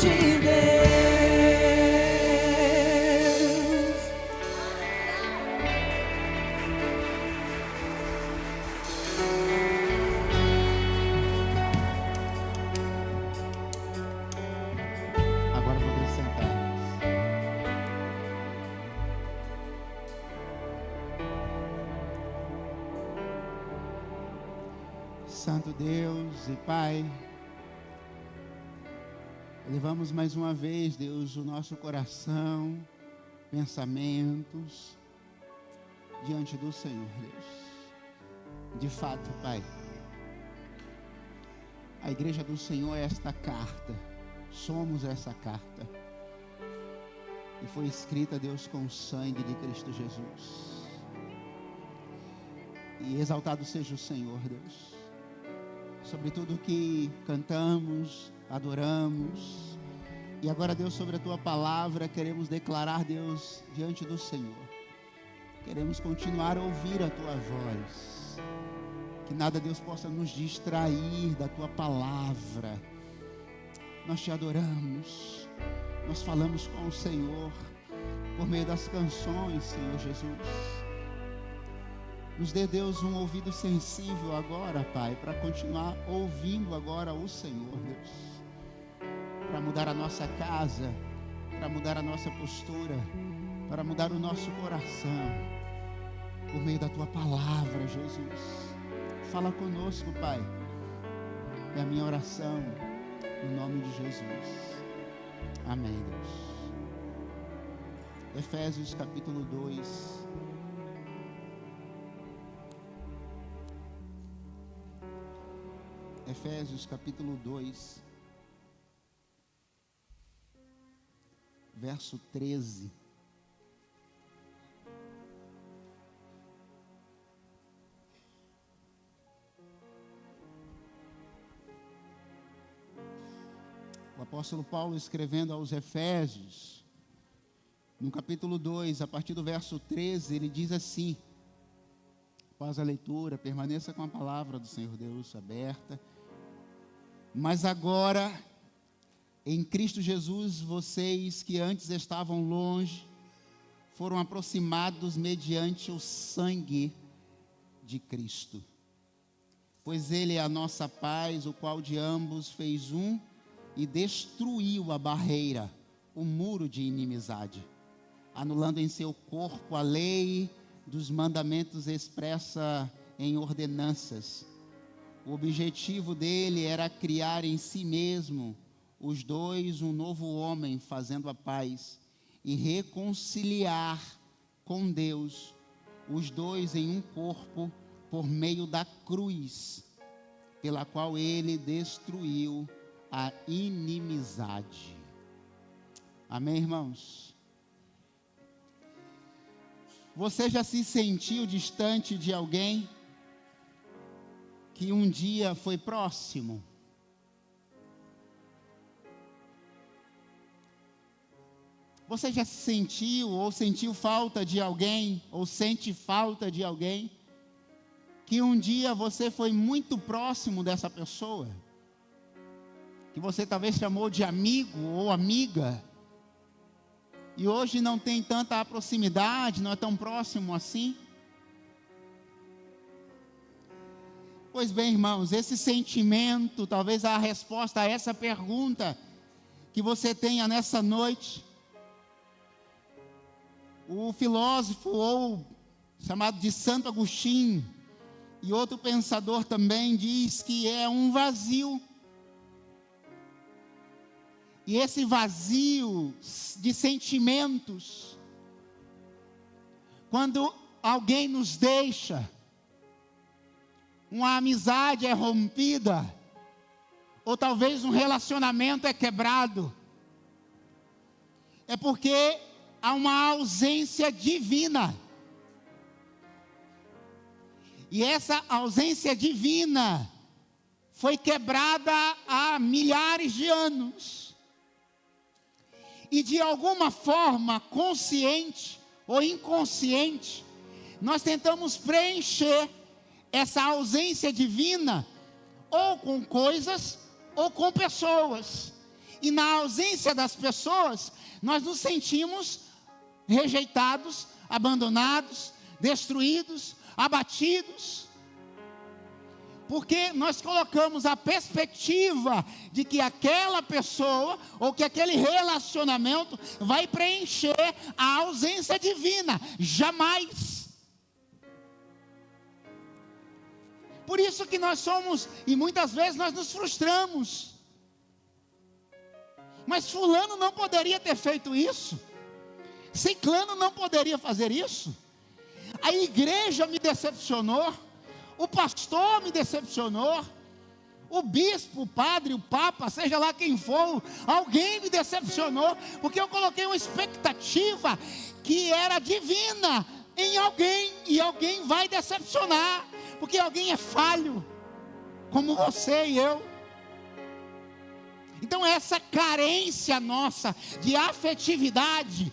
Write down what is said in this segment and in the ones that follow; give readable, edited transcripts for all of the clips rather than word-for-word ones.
de Deus. Agora vamos sentar. Santo Deus e Pai, elevamos mais uma vez, Deus, o nosso coração, pensamentos, diante do Senhor, Deus. De fato, Pai, a igreja do Senhor é esta carta, somos essa carta, e foi escrita, Deus, com o sangue de Cristo Jesus. E exaltado seja o Senhor, Deus, sobre tudo que cantamos, adoramos. E agora, Deus, sobre a Tua palavra, queremos declarar, Deus, diante do Senhor. Queremos continuar a ouvir a Tua voz. Que nada, Deus, possa nos distrair da Tua palavra. Nós Te adoramos. Nós falamos com o Senhor por meio das canções, Senhor Jesus. Nos dê, Deus, um ouvido sensível agora, Pai, para continuar ouvindo agora o Senhor, Deus. Para mudar a nossa casa, para mudar a nossa postura, para mudar o nosso coração, por meio da Tua palavra, Jesus. Fala conosco, Pai. É a minha oração, no nome de Jesus. Amém, Deus. Efésios capítulo 2. Efésios capítulo 2, verso 13. O apóstolo Paulo, escrevendo aos Efésios, no capítulo 2, a partir do verso 13, ele diz assim: após a leitura, permaneça com a palavra do Senhor Deus aberta. Mas agora, em Cristo Jesus, vocês que antes estavam longe, foram aproximados mediante o sangue de Cristo. Pois Ele é a nossa paz, o qual de ambos fez um e destruiu a barreira, o muro de inimizade, anulando em seu corpo a lei dos mandamentos expressa em ordenanças. O objetivo dele era criar em si mesmo os dois um novo homem, fazendo a paz e reconciliar com Deus os dois em um corpo por meio da cruz, pela qual ele destruiu a inimizade. Amém, irmãos? Você já se sentiu distante de alguém que um dia foi próximo? Você já se sentiu ou sentiu falta de alguém, ou sente falta de alguém, que um dia você foi muito próximo dessa pessoa, que você talvez chamou de amigo ou amiga, e hoje não tem tanta proximidade, não é tão próximo assim? Pois bem, irmãos, esse sentimento, talvez a resposta a essa pergunta que você tenha nessa noite, o filósofo, ou chamado de Santo Agostinho, e outro pensador também, diz que é um vazio. E esse vazio de sentimentos, quando alguém nos deixa, uma amizade é rompida, ou talvez um relacionamento é quebrado, é porque há uma ausência divina. E essa ausência divina foi quebrada há milhares de anos. E de alguma forma, consciente ou inconsciente, nós tentamos preencher essa ausência divina, ou com coisas, ou com pessoas. E na ausência das pessoas, nós nos sentimos rejeitados, abandonados, destruídos, abatidos. Porque nós colocamos a perspectiva de que aquela pessoa ou que aquele relacionamento vai preencher a ausência divina. Jamais. Por isso que nós somos, e muitas vezes nós nos frustramos. Mas fulano não poderia ter feito isso. Ciclano não poderia fazer isso. A igreja me decepcionou. O pastor me decepcionou. O bispo, o padre, o papa, seja lá quem for, alguém me decepcionou. Porque eu coloquei uma expectativa que era divina em alguém. E alguém vai decepcionar. Porque alguém é falho, como você e eu. Então essa carência nossa de afetividade,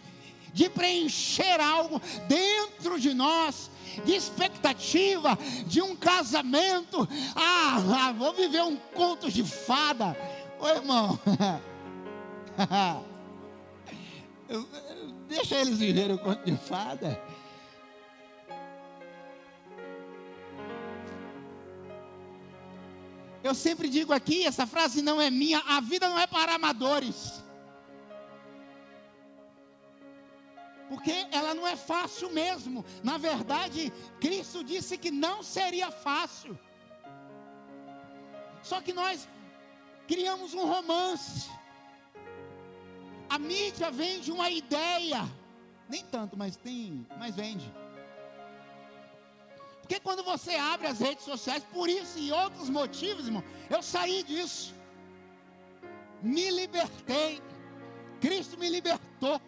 de preencher algo dentro de nós, de expectativa de um casamento. Vou viver um conto de fada. Ô irmão, deixa eles viverem o conto de fada. Eu sempre digo aqui, essa frase não é minha, a vida não é para amadores. Porque ela não é fácil mesmo. Na verdade, Cristo disse que não seria fácil. Só que nós criamos um romance. A mídia vende uma ideia. Nem tanto, mas vende. Porque quando você abre as redes sociais, por isso e outros motivos, irmão, eu saí disso. Me libertei. Cristo me libertou.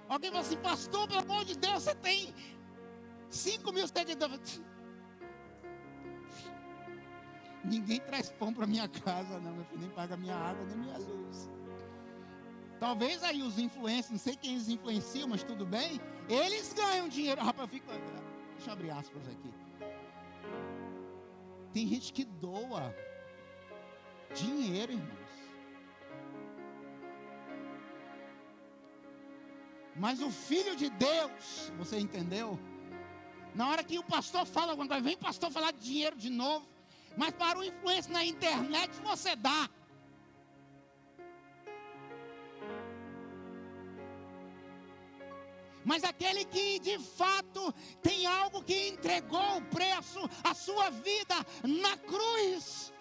Alguém fala assim, pastor, pelo amor de Deus, você tem 5.000 seguidores. Ninguém traz pão para minha casa, não, meu filho, nem paga minha água, nem minha luz. Talvez aí os influencers, não sei quem eles influenciam, mas tudo bem, eles ganham dinheiro. Rapaz, deixa eu abrir aspas aqui. Tem gente que doa dinheiro, irmãos. Mas o Filho de Deus, você entendeu? Na hora que o pastor fala alguma coisa, vem o pastor falar de dinheiro de novo. Mas para o influência na internet você dá. Mas aquele que de fato tem algo que entregou o preço, a sua vida na cruz,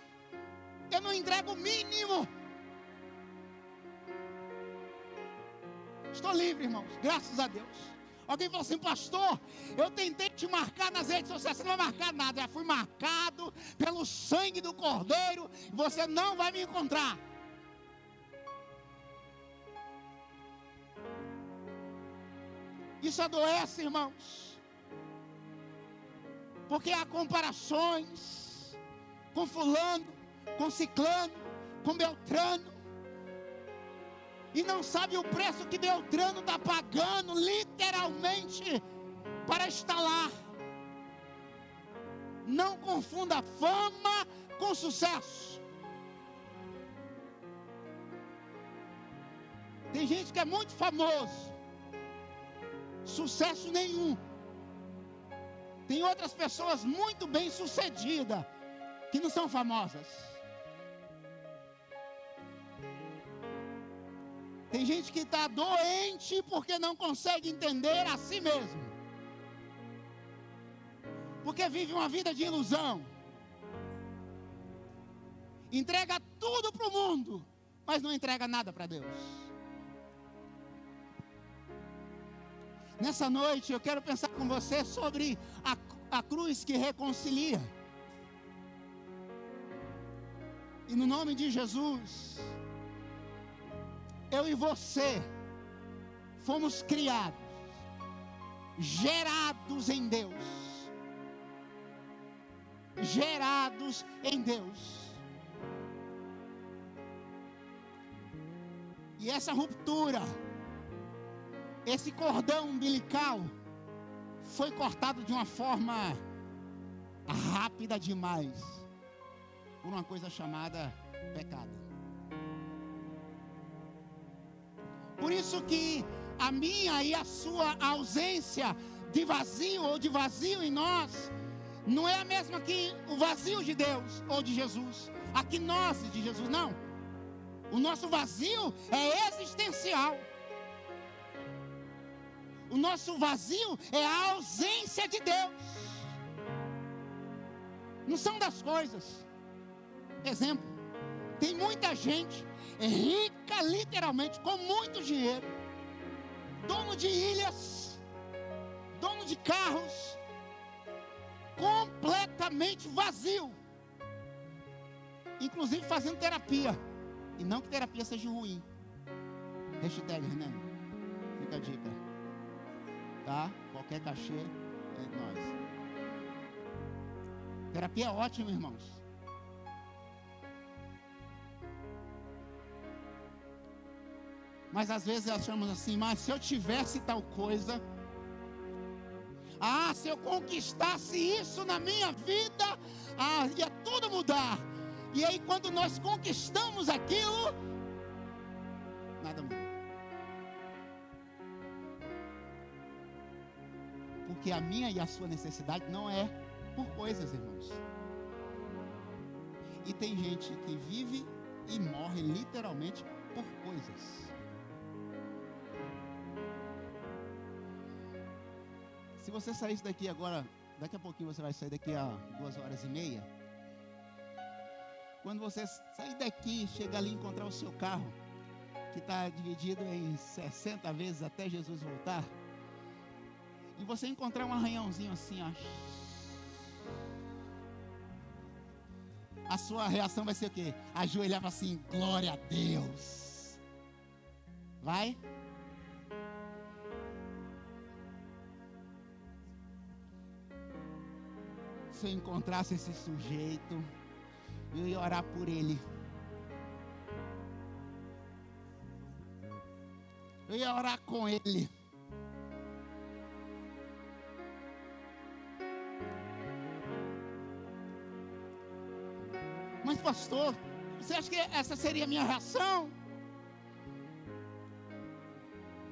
eu não entrego o mínimo. Estou livre, irmãos, graças a Deus. Alguém falou assim, pastor, eu tentei te marcar nas redes sociais, você não vai marcar nada, já fui marcado pelo sangue do Cordeiro, você não vai me encontrar. Isso adoece, irmãos, porque há comparações com fulano, com ciclano, com Beltrano, e não sabe o preço que Beltrano está pagando, literalmente, para estar lá. Não confunda fama com sucesso. Tem gente que é muito famoso, sucesso nenhum. Tem outras pessoas muito bem sucedidas que não são famosas. Tem gente que está doente porque não consegue entender a si mesmo, porque vive uma vida de ilusão, entrega tudo para o mundo, mas não entrega nada para Deus. Nessa noite eu quero pensar com você sobre a cruz que reconcilia. E no nome de Jesus, eu e você fomos criados, gerados em Deus. Gerados em Deus. E essa ruptura, esse cordão umbilical, foi cortado de uma forma rápida demais. por uma coisa chamada pecado. Por isso que a minha e a sua ausência de vazio ou de vazio em nós não é a mesma que o vazio de Deus ou de Jesus. A quinose de Jesus, não. O nosso vazio é existencial. O nosso vazio é a ausência de Deus. Não são das coisas. Exemplo, tem muita gente rica literalmente, com muito dinheiro, dono de ilhas, dono de carros, completamente vazio, inclusive fazendo terapia. E não que terapia seja ruim. Hashtag, Renan, fica a dica, tá? Qualquer cachê é nós. Terapia é ótima, irmãos. Mas às vezes achamos assim, mas se eu tivesse tal coisa, se eu conquistasse isso na minha vida, ia tudo mudar. E aí quando nós conquistamos aquilo, nada muda. Porque a minha e a sua necessidade não é por coisas, irmãos. E tem gente que vive e morre literalmente por coisas. Se você saísse daqui agora, daqui a pouquinho você vai sair daqui a 2h30. Quando você sair daqui, chegar ali e encontrar o seu carro, que está dividido em 60 vezes até Jesus voltar, e você encontrar um arranhãozinho assim, ó, a sua reação vai ser o quê? Ajoelhar assim, glória a Deus. Vai? Se eu encontrasse esse sujeito, eu ia orar por ele. Eu ia orar com ele. Mas pastor, você acha que essa seria a minha reação?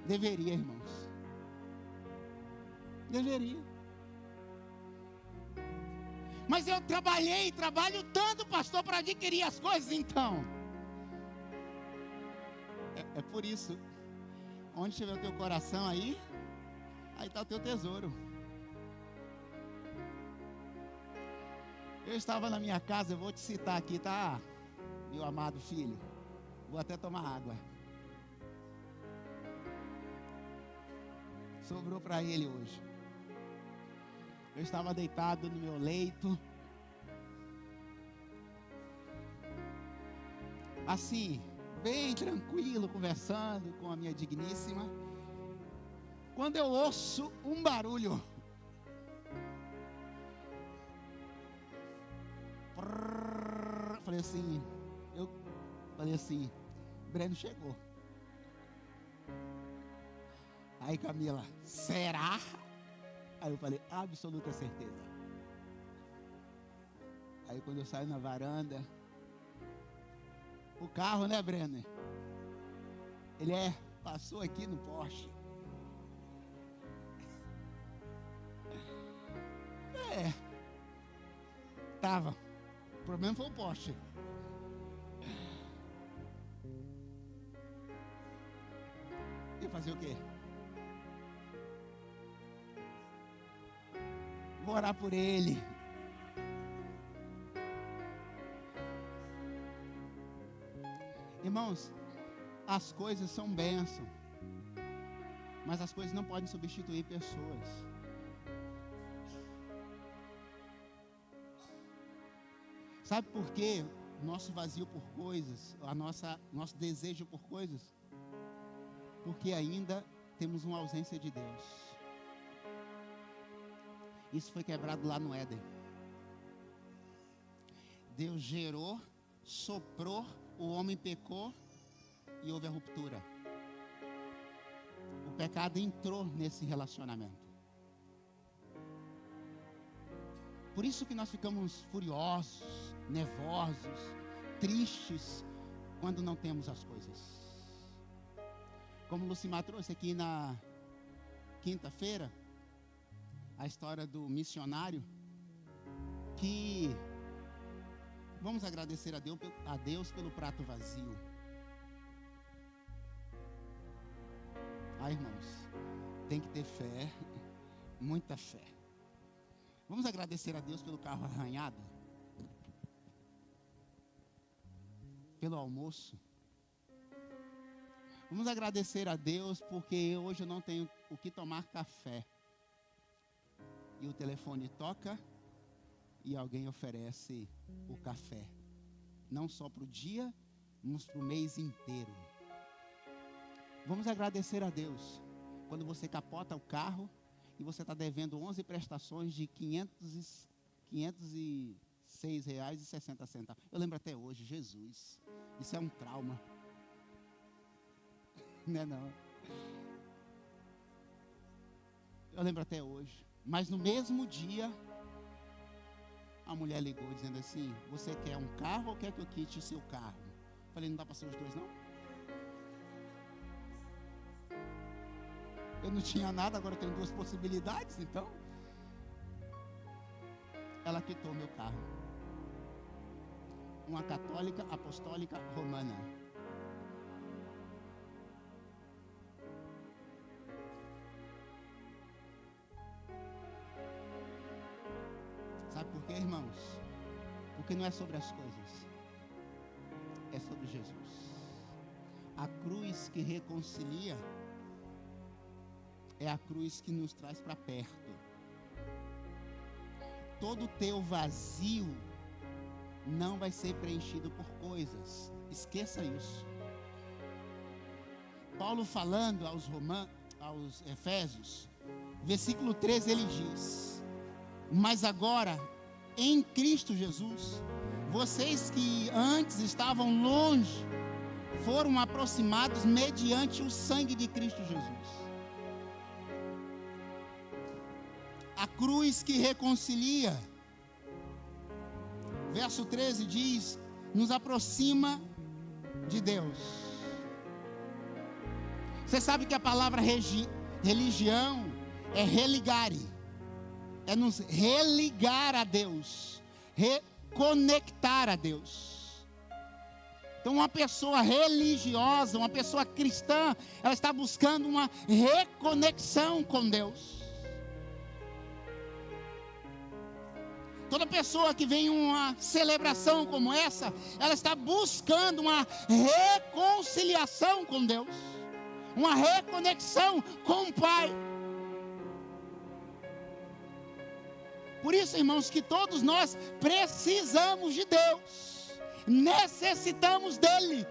Deveria, irmãos. Deveria. Mas eu trabalho tanto, pastor, para adquirir as coisas, então. É por isso. Onde estiver o teu coração aí está o teu tesouro. Eu estava na minha casa, eu vou te citar aqui, tá? Meu amado filho. Vou até tomar água. Sobrou para ele hoje. Eu estava deitado no meu leito, assim, bem tranquilo, conversando com a minha digníssima, quando eu ouço um barulho. Falei assim, Breno chegou. Aí Camila, será? Aí eu falei, absoluta certeza. Aí quando eu saio na varanda, o carro, né, Brenner? Ele passou aqui no poste. Tava. O problema foi o poste. Ia fazer o quê? Vou orar por ele. Irmãos, as coisas são bênção, mas as coisas não podem substituir pessoas. Sabe por quê? Nosso vazio por coisas, nosso desejo por coisas, porque ainda temos uma ausência de Deus. Isso foi quebrado lá no Éden. Deus gerou, soprou, o homem pecou e houve a ruptura. O pecado entrou nesse relacionamento. Por isso que nós ficamos furiosos, nervosos, tristes, quando não temos as coisas. Como o Lucimar trouxe aqui na quinta-feira, a história do missionário, que vamos agradecer a Deus pelo prato vazio. Irmãos, tem que ter fé, muita fé. Vamos agradecer a Deus pelo carro arranhado, pelo almoço. Vamos agradecer a Deus porque hoje eu não tenho o que tomar café. E o telefone toca e alguém oferece o café. Não só para o dia, mas para o mês inteiro. Vamos agradecer a Deus quando você capota o carro e você está devendo 11 prestações de R$ 506,60. Eu lembro até hoje, Jesus, isso é um trauma. Não é não. Eu lembro até hoje. Mas no mesmo dia, a mulher ligou dizendo assim: você quer um carro ou quer que eu quite seu carro? Eu falei, não dá para ser os dois não? Eu não tinha nada, agora eu tenho duas possibilidades, então. Ela quitou meu carro. Uma católica apostólica romana. Sabe por quê, irmãos? Porque não é sobre as coisas, é sobre Jesus. A cruz que reconcilia é a cruz que nos traz para perto. Todo teu vazio não vai ser preenchido por coisas. Esqueça isso. Paulo falando aos Efésios, versículo 13, ele diz: mas agora, em Cristo Jesus, vocês que antes estavam longe, foram aproximados mediante o sangue de Cristo Jesus. A cruz que reconcilia. Verso 13 diz: nos aproxima de Deus. Você sabe que a palavra religião é religare. É nos religar a Deus, reconectar a Deus. Então uma pessoa religiosa, uma pessoa cristã, ela está buscando uma reconexão com Deus. Toda pessoa que vem em uma celebração como essa, ela está buscando uma reconciliação com Deus, uma reconexão com o Pai. Por isso, irmãos, que todos nós precisamos de Deus, necessitamos dEle,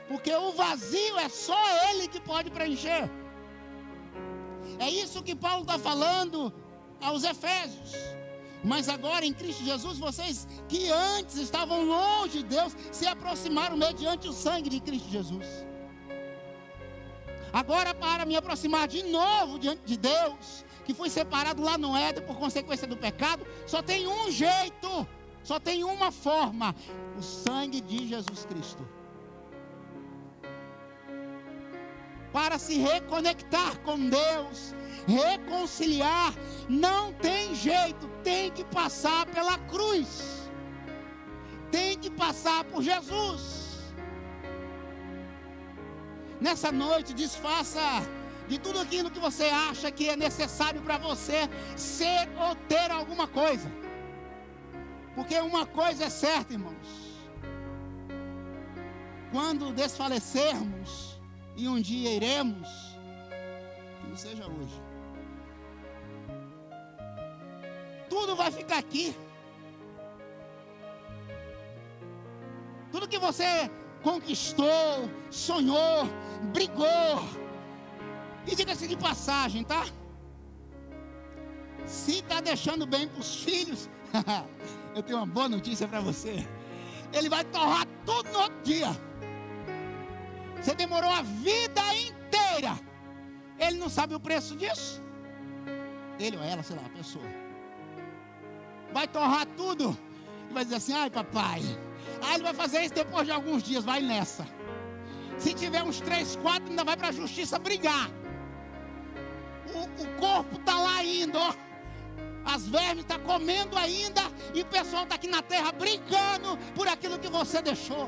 porque o vazio é só Ele que pode preencher. É isso que Paulo está falando aos Efésios. Mas agora em Cristo Jesus, vocês que antes estavam longe de Deus, se aproximaram mediante o sangue de Cristo Jesus. Agora, para me aproximar de novo diante de Deus, que fui separado lá no Éden por consequência do pecado, só tem um jeito, só tem uma forma: o sangue de Jesus Cristo. Para se reconectar com Deus, reconciliar, não tem jeito, tem que passar pela cruz, tem que passar por Jesus. Nessa noite, desfaça de tudo aquilo que você acha que é necessário para você ser ou ter alguma coisa, porque uma coisa é certa, irmãos: quando desfalecermos, e um dia iremos, que não seja hoje, tudo vai ficar aqui. Tudo que você conquistou, sonhou, brigou. E diga-se de passagem, tá? Se está deixando bem para os filhos, eu tenho uma boa notícia para você: ele vai torrar tudo no outro dia. Você demorou a vida inteira, ele não sabe o preço disso? Ele ou ela, sei lá, a pessoa vai torrar tudo. E vai dizer assim: ai papai, ele vai fazer isso depois de alguns dias, vai nessa. Se tiver uns 3, 4, ainda vai para a justiça brigar. O corpo está lá ainda, ó. As vermes estão comendo ainda. E o pessoal está aqui na terra brigando por aquilo que você deixou.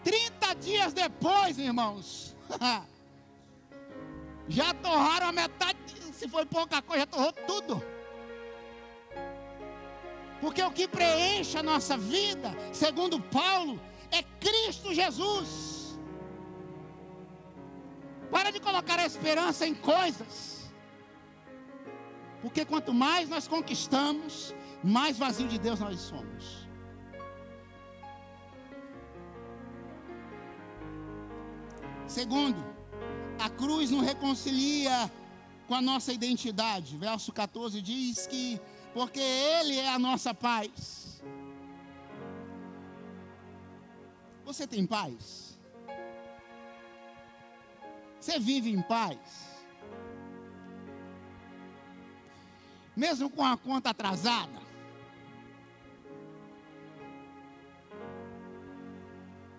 30 dias depois, irmãos, já torraram a metade. Se foi pouca coisa, já torrou tudo. Porque o que preenche a nossa vida, segundo Paulo, é Cristo Jesus. Para de colocar a esperança em coisas. Porque quanto mais nós conquistamos, mais vazio de Deus nós somos. Segundo, a cruz nos reconcilia com a nossa identidade. Verso 14 diz que porque Ele é a nossa paz. Você tem paz? Você vive em paz? Mesmo com a conta atrasada?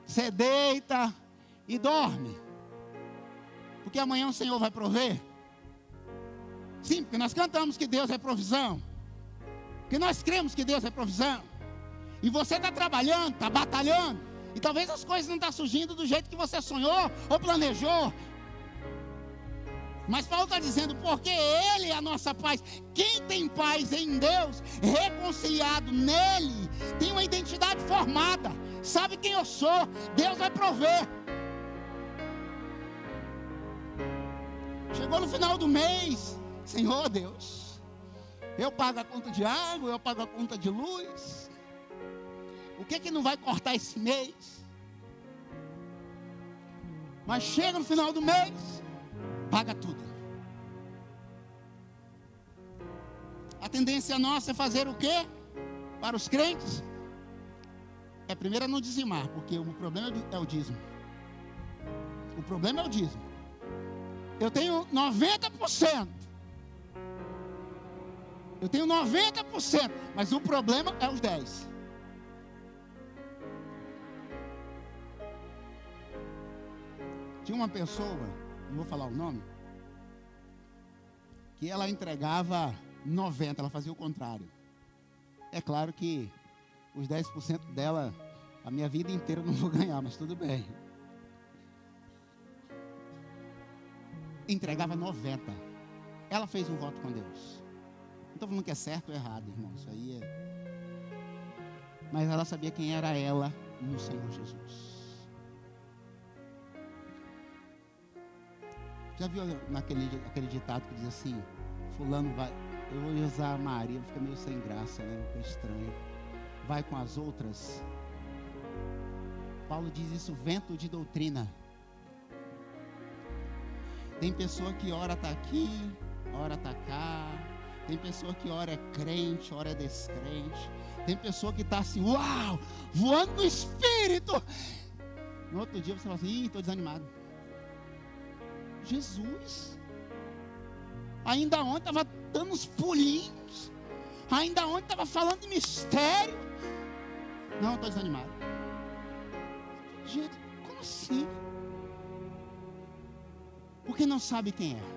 Você deita e dorme? Porque amanhã o Senhor vai prover? Sim, porque nós cantamos que Deus é provisão. Porque nós cremos que Deus é provisão. E você está trabalhando, está batalhando. E talvez as coisas não estão surgindo do jeito que você sonhou ou planejou. Mas Paulo está dizendo, porque Ele é a nossa paz. Quem tem paz em Deus, reconciliado nele, tem uma identidade formada. Sabe quem eu sou, Deus vai prover. Chegou no final do mês, Senhor Deus, eu pago a conta de água, eu pago a conta de luz. O que não vai cortar esse mês? Mas chega no final do mês, paga tudo. A tendência nossa é fazer o quê? Para os crentes, é primeiro não dizimar, porque o problema é o dízimo. O problema é o dízimo. Eu tenho 90%. Eu tenho 90%, mas o problema é os 10%. Tinha uma pessoa, não vou falar o nome, que ela entregava 90%, ela fazia o contrário. É claro que os 10% dela, a minha vida inteira eu não vou ganhar, mas tudo bem. Entregava 90%. Ela fez um voto com Deus. Não estou falando que é certo ou errado, irmão. Isso aí é... Mas ela sabia quem era ela no Senhor Jesus. Já viu aquele ditado que diz assim: fulano vai... Eu vou usar a Maria, fica meio sem graça, né? Fica estranho. Vai com as outras. Paulo diz isso, vento de doutrina. Tem pessoa que ora está aqui, ora está cá. Tem pessoa que ora é crente, ora é descrente. Tem pessoa que está assim, uau, voando no espírito. No outro dia você fala assim, estou desanimado. Jesus, ainda ontem estava dando uns pulinhos. Ainda ontem estava falando de mistério. Não, estou desanimado. Gente, como assim? Porque não sabe quem é.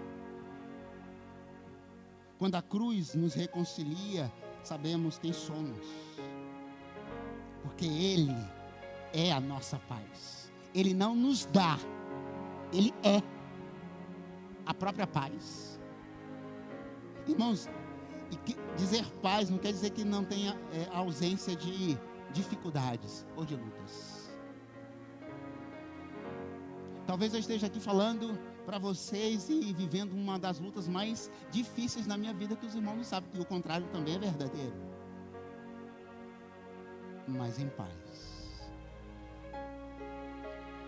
Quando a cruz nos reconcilia, sabemos quem somos. Porque Ele é a nossa paz. Ele não nos dá, Ele é a própria paz. Irmãos, dizer paz não quer dizer que não tenha ausência de dificuldades ou de lutas. Talvez eu esteja aqui falando para vocês e vivendo uma das lutas mais difíceis na minha vida, que os irmãos não sabem, que o contrário também é verdadeiro. Mas em paz.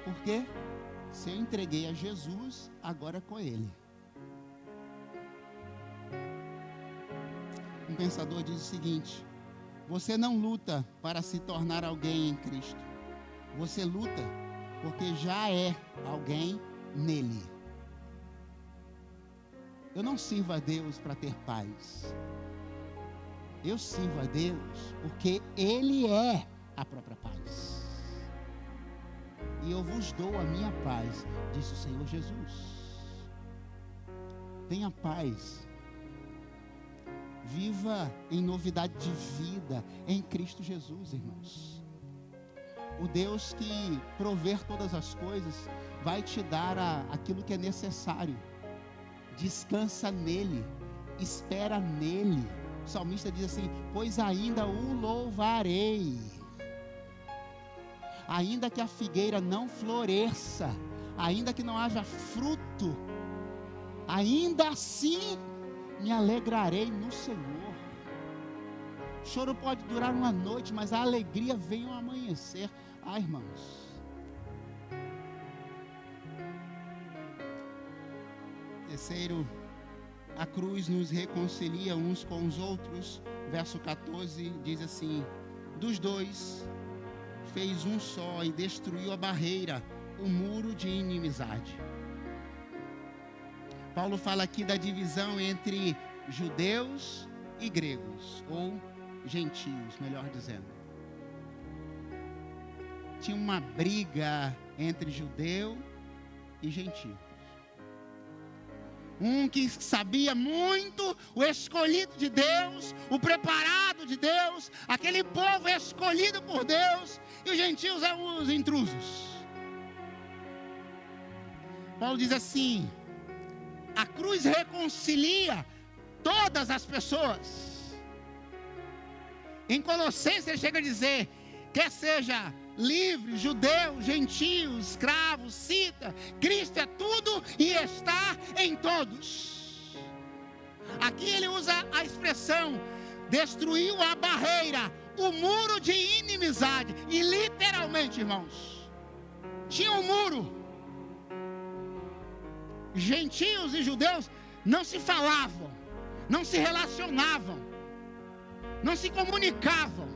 Por quê? Se eu entreguei a Jesus, agora é com Ele. Um pensador diz o seguinte: você não luta para se tornar alguém em Cristo. Você luta porque já é alguém nele. Eu não sirvo a Deus para ter paz. Eu sirvo a Deus porque Ele é a própria paz. E eu vos dou a minha paz, disse o Senhor Jesus. Tenha paz. Viva em novidade de vida em Cristo Jesus, irmãos. O Deus que prover todas as coisas vai te dar aquilo que é necessário. Descansa nele, espera nele. O salmista diz assim: pois ainda o louvarei. Ainda que a figueira não floresça, ainda que não haja fruto, ainda assim me alegrarei no Senhor. O choro pode durar uma noite, mas a alegria vem ao amanhecer. Irmãos, terceiro, a cruz nos reconcilia uns com os outros. Verso 14 diz assim: dos dois fez um só e destruiu a barreira, o muro de inimizade. Paulo fala aqui da divisão entre judeus e gregos, ou gentios, melhor dizendo. Tinha uma briga entre judeu e gentio. Um que sabia muito, o escolhido de Deus, o preparado de Deus, aquele povo escolhido por Deus, e os gentios eram os intrusos. Paulo diz assim: a cruz reconcilia todas as pessoas. Em Colossenses ele chega a dizer: quer seja livre, judeu, gentio, escravo, cita, Cristo é tudo e está em todos. Aqui ele usa a expressão: destruiu a barreira, o muro de inimizade. E literalmente, irmãos, tinha um muro. Gentios e judeus não se falavam, não se relacionavam, não se comunicavam.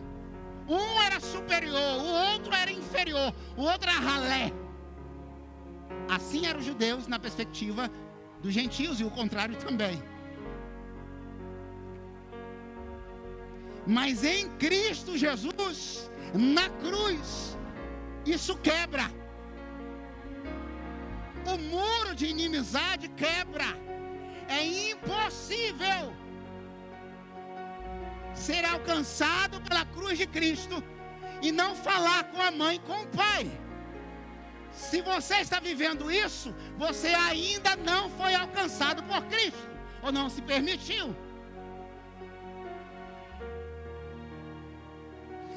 Um era superior, o outro era inferior, o outro era ralé. Assim eram os judeus na perspectiva dos gentios, e o contrário também. Mas em Cristo Jesus, na cruz, isso quebra. O muro de inimizade quebra. É impossível ser alcançado pela cruz de Cristo e não falar com a mãe, com o pai. Se você está vivendo isso, você ainda não foi alcançado por Cristo, ou não se permitiu.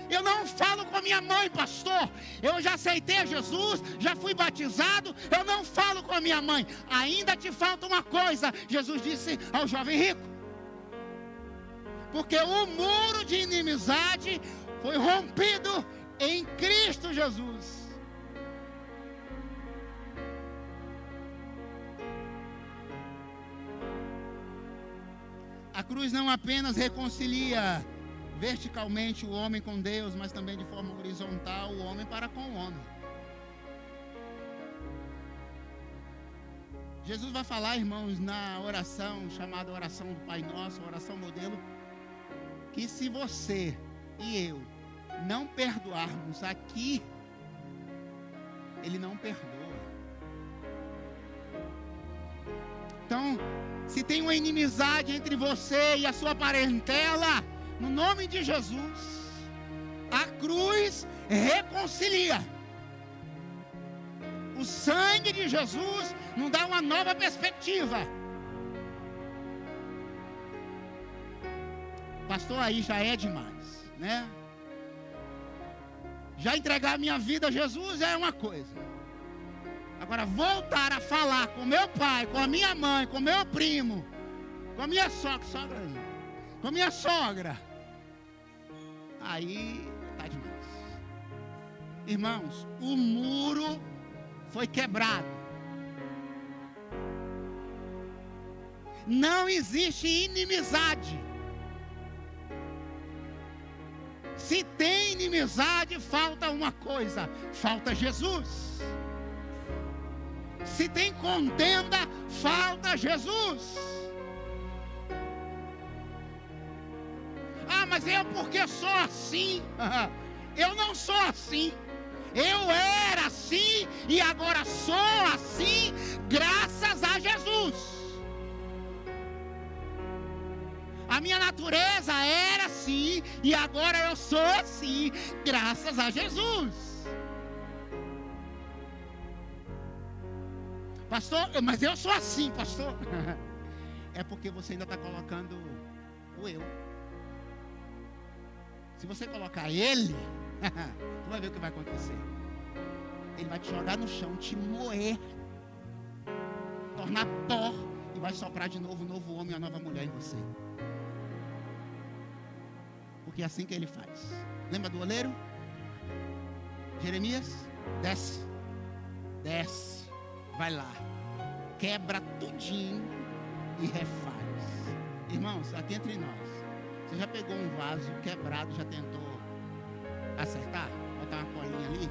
Eu não falo com a minha mãe, pastor. Eu já aceitei a Jesus, já fui batizado. Eu não falo com a minha mãe. Ainda te falta uma coisa, Jesus disse ao jovem rico. Porque o muro de inimizade foi rompido em Cristo Jesus. A cruz não apenas reconcilia verticalmente o homem com Deus, mas também de forma horizontal o homem para com o homem. Jesus vai falar, irmãos, na oração chamada oração do Pai Nosso, oração modelo, que se você e eu não perdoarmos aqui, Ele não perdoa. Então, se tem uma inimizade entre você e a sua parentela, no nome de Jesus, a cruz reconcilia. O sangue de Jesus nos dá uma nova perspectiva. Pastor, aí já é demais, né? Já entregar a minha vida a Jesus é uma coisa. Agora, voltar a falar com meu pai, com a minha mãe, com meu primo, com a minha com a minha sogra, aí está demais. Irmãos, o muro foi quebrado. Não existe inimizade. Se tem inimizade, falta uma coisa: falta Jesus. Se tem contenda, falta Jesus. mas eu porque sou assim. Eu não sou assim. Eu era assim e agora sou assim, graças a Jesus. A minha natureza era assim e agora eu sou assim, graças a Jesus. Pastor, mas eu sou assim, pastor. É porque você ainda está colocando o eu. Se você colocar ele, tu vai ver o que vai acontecer. Ele vai te jogar no chão, te moer, tornar pó e vai soprar de novo um novo homem e uma nova mulher em você. Porque é assim que ele faz. Lembra do oleiro? Jeremias? Desce. Desce. Vai lá. Quebra tudinho e refaz. Irmãos, aqui entre nós, você já pegou um vaso quebrado, já tentou acertar? Botar uma colinha ali?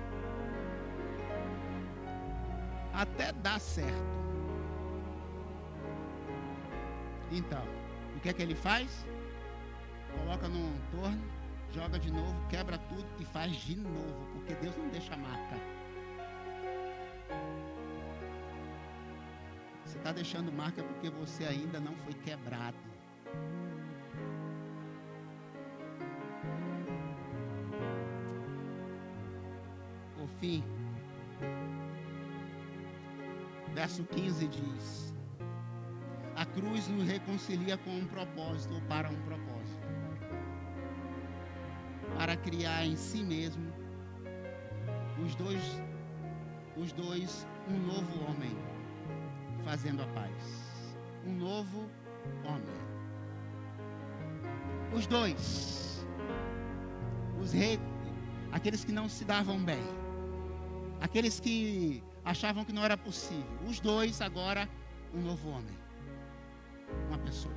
Até dá certo. Então, o que é que ele faz? Coloca num torno, joga de novo, quebra tudo e faz de novo, porque Deus não deixa marca. Você está deixando marca porque você ainda não foi quebrado. Por fim, verso 15 diz: a cruz nos reconcilia com um propósito, ou para um propósito, para criar em si mesmo os dois um novo homem, fazendo a paz. Um novo homem. Os dois, aqueles que não se davam bem, aqueles que achavam que não era possível, os dois agora um novo homem, uma pessoa.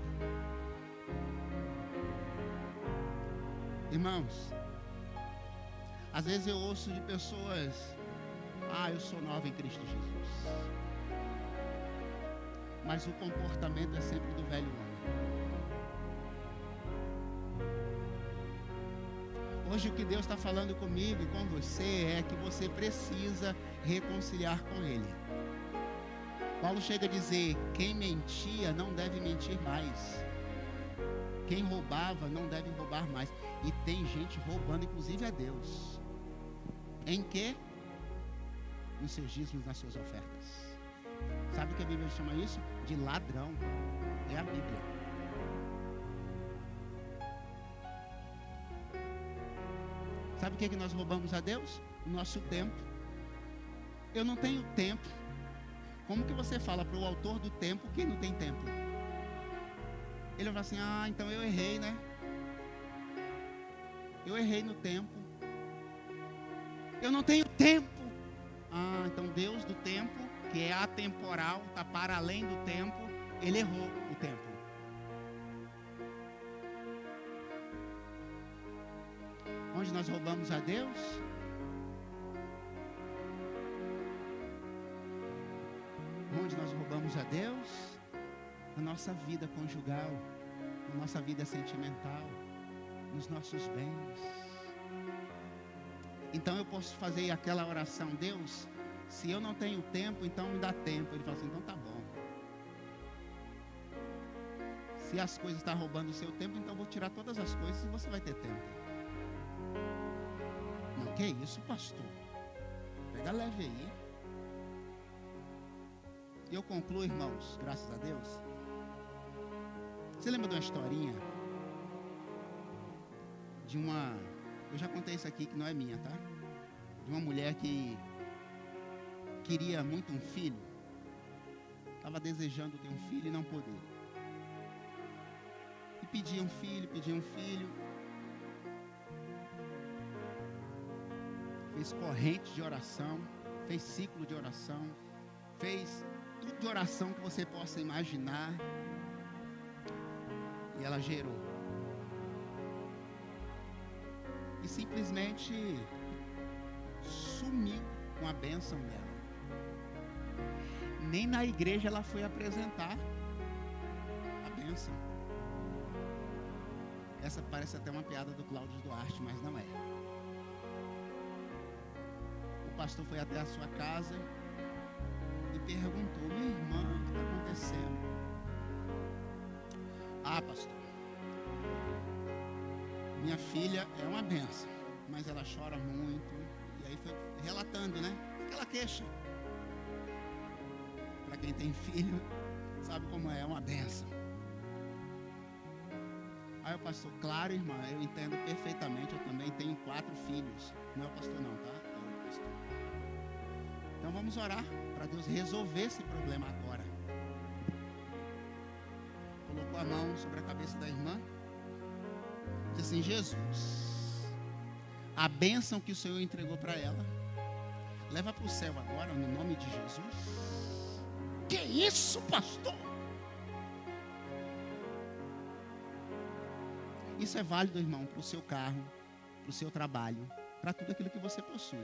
Irmãos, às vezes eu ouço de pessoas: eu sou nova em Cristo Jesus. Mas o comportamento é sempre do velho homem. Hoje o que Deus está falando comigo e com você é que você precisa reconciliar com Ele. Paulo chega a dizer: quem mentia não deve mentir mais. Quem roubava não deve roubar mais. E tem gente roubando, inclusive a Deus. Em quê? Nos seus dízimos, nas suas ofertas. Sabe o que a Bíblia chama isso? De ladrão. É a Bíblia. Sabe o que nós roubamos a Deus? O nosso tempo. Eu não tenho tempo. Como que você fala para o autor do tempo que não tem tempo? Ele vai falar assim: então eu errei, né? Eu errei no tempo. Eu não tenho tempo. Então Deus do tempo, que é atemporal, está para além do tempo, Ele errou o tempo. Onde nós roubamos a Deus? Onde nós roubamos a Deus? Na nossa vida conjugal, na nossa vida sentimental, nos nossos bens. Então eu posso fazer aquela oração: Deus, se eu não tenho tempo, então me dá tempo. Ele fala assim: então tá bom. Se as coisas estão roubando o seu tempo, então eu vou tirar todas as coisas e você vai ter tempo. Não, que isso, pastor? Pega leve aí. E eu concluo, irmãos, graças a Deus. Você lembra de uma historinha? Eu já contei isso aqui, que não é minha, tá? De uma mulher que queria muito um filho. Estava desejando ter um filho e não podia. E pedia um filho. Fez corrente de oração, fez ciclo de oração, fez tudo de oração que você possa imaginar. E ela gerou. E simplesmente sumiu com a bênção dela. Nem na igreja ela foi apresentar a bênção. Essa parece até uma piada do Cláudio Duarte, mas não é. O pastor foi até a sua casa e perguntou: minha irmã, o que está acontecendo? Ah, pastor, minha filha é uma benção, mas ela chora muito. E aí foi relatando, né? Aquela queixa. Para quem tem filho, sabe como é uma benção. Aí o pastor: claro, irmã, eu entendo perfeitamente, eu também tenho 4 filhos. Não é o pastor não, tá? É o pastor. Então vamos orar para Deus resolver esse problema agora. Colocou a mão sobre a cabeça da irmã. Diz assim: Jesus, a bênção que o Senhor entregou para ela, leva para o céu agora, no nome de Jesus. Que isso, pastor? Isso é válido, irmão, para o seu carro, para o seu trabalho, para tudo aquilo que você possui.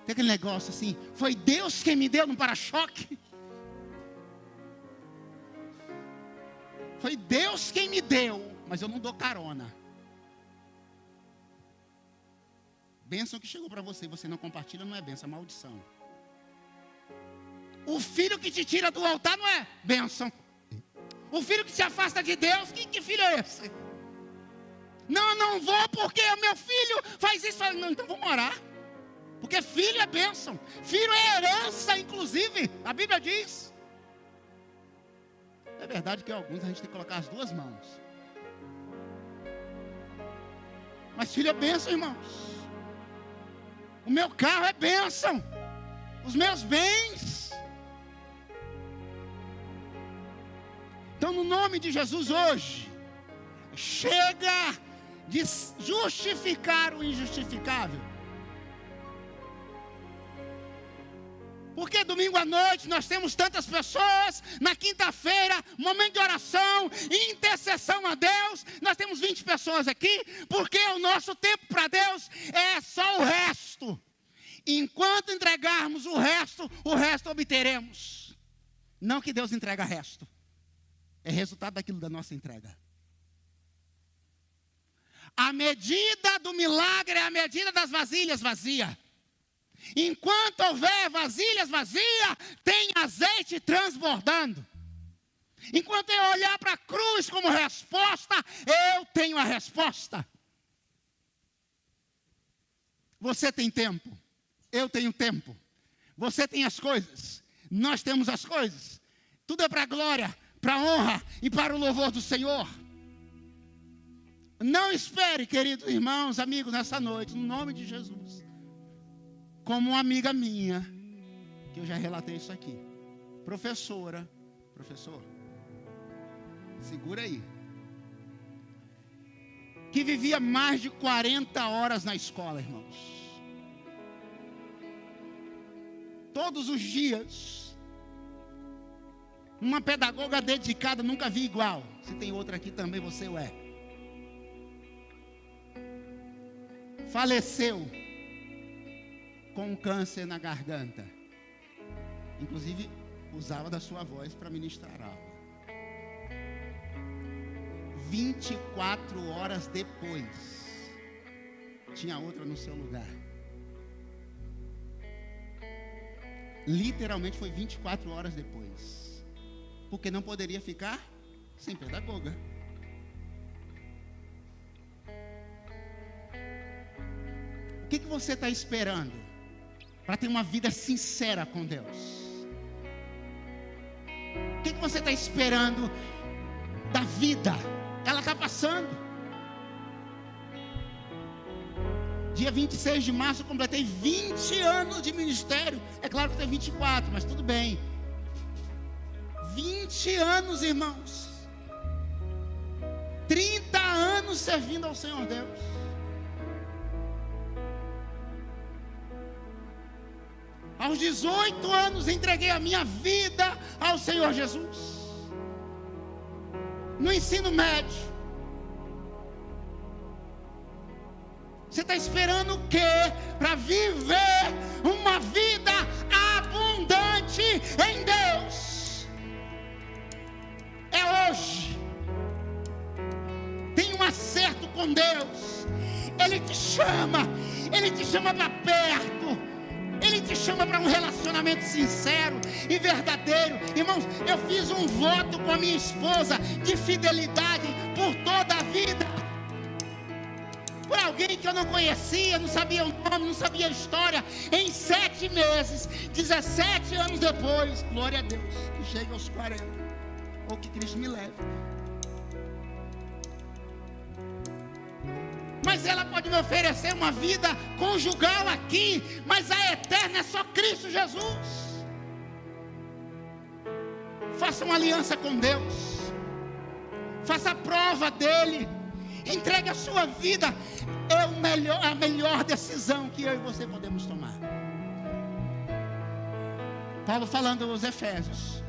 Tem aquele negócio assim: foi Deus quem me deu no para-choque. Foi Deus quem me deu, mas eu não dou carona. Bênção que chegou para você e você não compartilha não é bênção, é maldição. O filho que te tira do altar não é bênção. O filho que te afasta de Deus, que filho é esse? Não, eu não vou porque o meu filho faz isso. Não, então vamos orar. Porque filho é bênção. Filho é herança, inclusive. A Bíblia diz. É verdade que alguns a gente tem que colocar as 2 mãos. Mas filho é bênção, irmãos. O meu carro é bênção. Os meus bens. Então, no nome de Jesus hoje, chega de justificar o injustificável. Porque domingo à noite nós temos tantas pessoas, na quinta-feira, momento de oração, intercessão a Deus, nós temos 20 pessoas aqui, porque o nosso tempo para Deus é só o resto. Enquanto entregarmos o resto obteremos. Não que Deus entrega resto. É resultado daquilo da nossa entrega. A medida do milagre é a medida das vasilhas vazias. Enquanto houver vasilhas vazias, tem azeite transbordando. Enquanto eu olhar para a cruz como resposta, eu tenho a resposta. Você tem tempo, eu tenho tempo. Você tem as coisas, nós temos as coisas. Tudo é para a glória, para a honra e para o louvor do Senhor. Não espere, queridos irmãos, amigos, nessa noite, no nome de Jesus, como uma amiga minha, que eu já relatei isso aqui, professor, segura aí, que vivia mais de 40 horas na escola, irmãos, todos os dias. Uma pedagoga dedicada, nunca vi igual. Se tem outra aqui também, você o é. Faleceu com um câncer na garganta. Inclusive, usava da sua voz para ministrar aula. 24 horas depois, tinha outra no seu lugar. Literalmente foi 24 horas depois. Porque não poderia ficar sem pedagoga. O que você está esperando para ter uma vida sincera com Deus? O que você está esperando da vida? Ela está passando. Dia 26 de março eu completei 20 anos de ministério. É claro que tem 24, mas tudo bem. 20 anos, irmãos. 30 anos servindo ao Senhor Deus. Aos 18 anos entreguei a minha vida ao Senhor Jesus. No ensino médio. Você está esperando o quê? Para viver uma vida abundante em Deus. É hoje. com Deus, Ele te chama para perto, Ele te chama para um relacionamento sincero e verdadeiro. Irmãos, eu fiz um voto com a minha esposa de fidelidade por toda a vida, por alguém que eu não conhecia, não sabia o nome, não sabia a história. Em 7 meses, 17 anos depois, glória a Deus, que chegue aos 40, ou que Cristo me leve. Mas ela pode me oferecer uma vida conjugal aqui, mas a eterna é só Cristo Jesus. Faça uma aliança com Deus, faça a prova dele, entregue a sua vida. É a melhor decisão que eu e você podemos tomar. Paulo falando aos Efésios: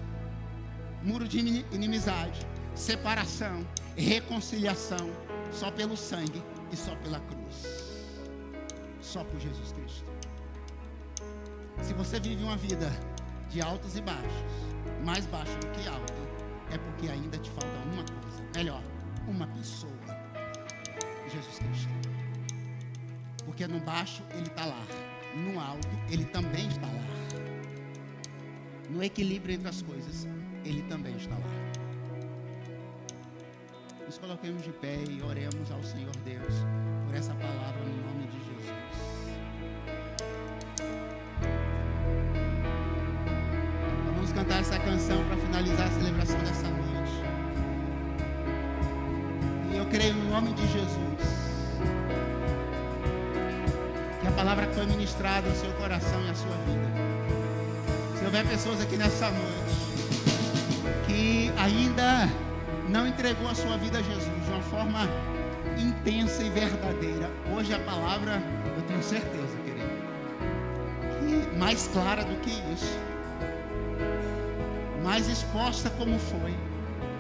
muro de inimizade, separação, reconciliação, só pelo sangue e só pela cruz, só por Jesus Cristo. Se você vive uma vida de altos e baixos, mais baixo do que alto, é porque ainda te falta uma coisa, melhor, uma pessoa, Jesus Cristo. Porque no baixo Ele está lá, no alto Ele também está lá, no equilíbrio entre as coisas Ele também está lá. Nos coloquemos de pé e oremos ao Senhor Deus por essa palavra no nome de Jesus. Vamos cantar essa canção para finalizar a celebração dessa noite. E eu creio no nome de Jesus que a palavra que foi ministrada no seu coração e a sua vida. Se houver pessoas aqui nessa noite que ainda não entregou a sua vida a Jesus de uma forma intensa e verdadeira, hoje a palavra, eu tenho certeza, querido, que mais clara do que isso, mais exposta como foi,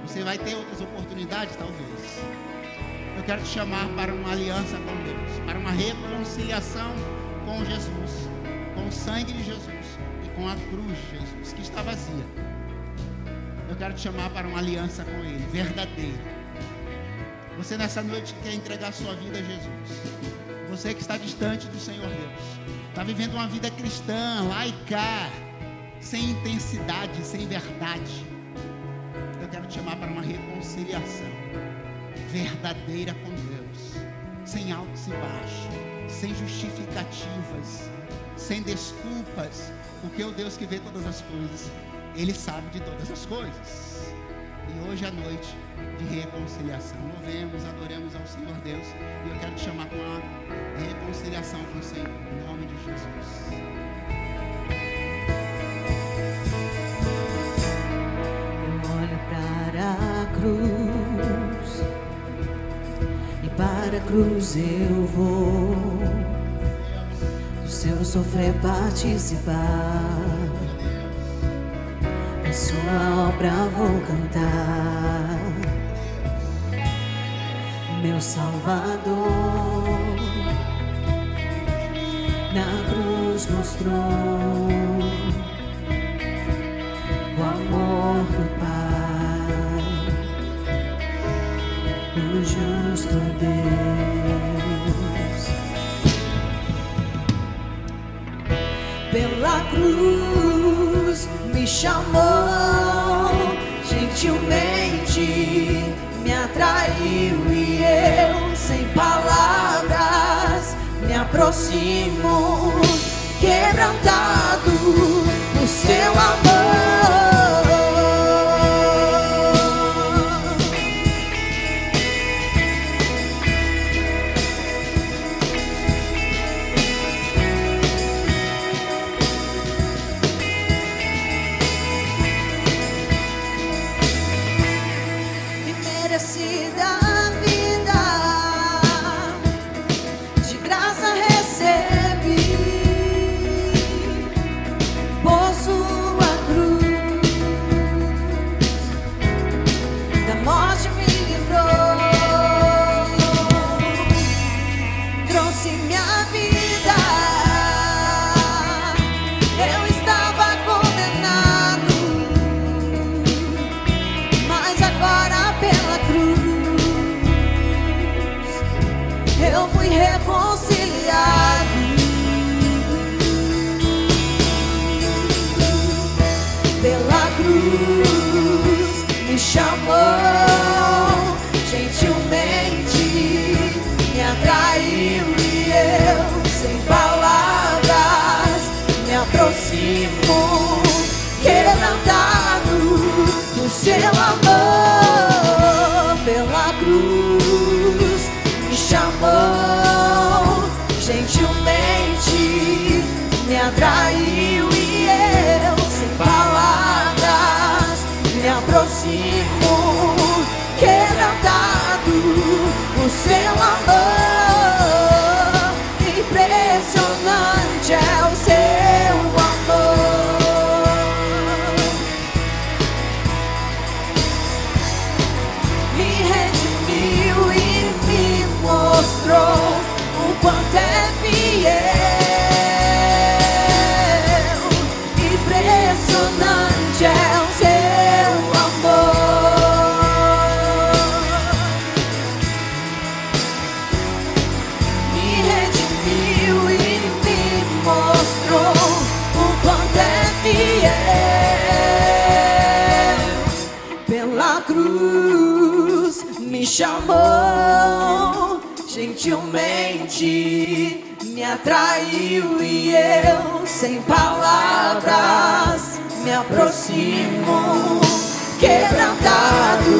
você vai ter outras oportunidades talvez. Eu quero te chamar para uma aliança com Deus, para uma reconciliação com Jesus, com o sangue de Jesus e com a cruz de Jesus, que está vazia. Eu quero te chamar para uma aliança com Ele, verdadeira. Você nessa noite quer entregar a sua vida a Jesus. Você que está distante do Senhor Deus, está vivendo uma vida cristã, laica, sem intensidade, sem verdade. Eu quero te chamar para uma reconciliação verdadeira com Deus, sem altos e baixos, sem justificativas, sem desculpas, porque o Deus que vê todas as coisas, Ele sabe de todas as coisas. E hoje é noite de reconciliação. Louvemos, adoremos ao Senhor Deus. E eu quero te chamar com a reconciliação com o Senhor, em nome de Jesus. Eu olho para a cruz, e para a cruz eu vou, do seu sofrer participar. A sua obra vou cantar, meu Salvador, na cruz mostrou o amor do Pai, o justo Deus. Pela cruz me chamou, gentilmente me atraiu, e eu, sem palavras, me aproximo, quebrantado no seu amor. chamou, gentilmente me atraiu e eu, sem palavras, me aproximo, quebrantado do seu amor. Pela cruz me chamou, gentilmente me atraiu e eu, sem palavras, me aproximo, quebrantado o seu amor. Impressionante é o seu amor. Me redimiu e me mostrou o quanto é fiel. Impressionante é o seu amor. Me redimiu e me mostrou o quanto é fiel. Pela cruz me chamou, gentilmente me atraiu e eu, sem palavras, me aproximo, quebrantado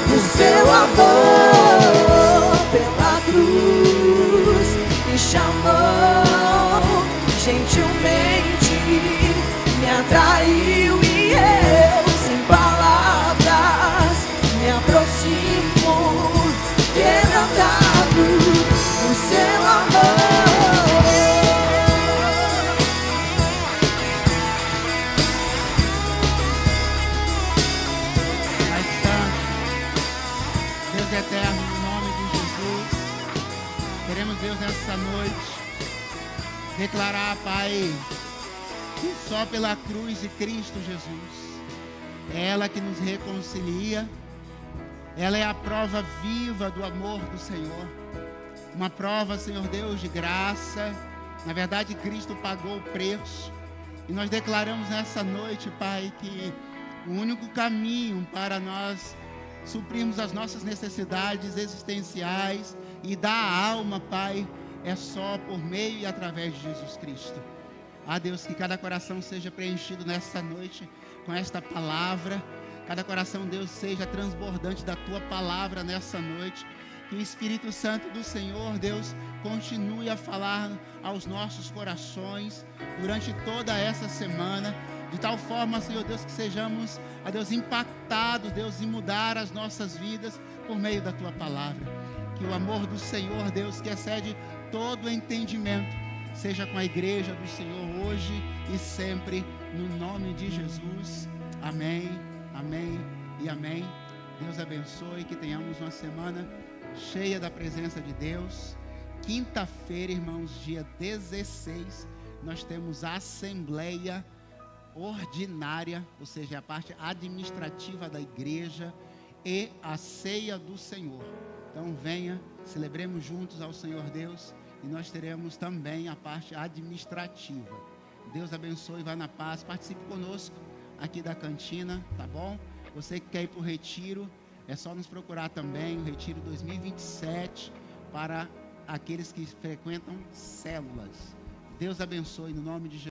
do seu amor. Pela cruz me chamou, gentilmente me atraiu e eu, sem palavras, me aproximo, quebrantado do seu amor. Pai Santo, Deus eterno, no nome de Jesus, queremos, Deus, nessa noite, declarar, Pai, que só pela cruz de Cristo Jesus, é ela que nos reconcilia, ela é a prova viva do amor do Senhor, uma prova, Senhor Deus, de graça. Na verdade, Cristo pagou o preço, e nós declaramos nessa noite, Pai, que o único caminho para nós suprirmos as nossas necessidades existenciais e da alma, Pai, é só por meio e através de Jesus Cristo. Deus, que cada coração seja preenchido nessa noite com esta palavra, cada coração, Deus, seja transbordante da Tua palavra nessa noite. Que o Espírito Santo do Senhor, Deus, continue a falar aos nossos corações durante toda essa semana, de tal forma, Senhor Deus, que sejamos, Deus, impactados, Deus, em mudar as nossas vidas por meio da Tua palavra. Que o amor do Senhor, Deus, que excede todo o entendimento, seja com a igreja do Senhor hoje e sempre, no nome de Jesus. Amém, amém e amém. Deus abençoe, que tenhamos uma semana cheia da presença de Deus. Quinta-feira, irmãos, dia 16, nós temos a Assembleia Ordinária, ou seja, a parte administrativa da igreja, e a Ceia do Senhor. Então venha, celebremos juntos ao Senhor Deus, e nós teremos também a parte administrativa. Deus abençoe, vá na paz, participe conosco aqui da cantina, tá bom? Você que quer ir para o retiro, é só nos procurar também, o Retiro 2027, para aqueles que frequentam células. Deus abençoe, no nome de Jesus.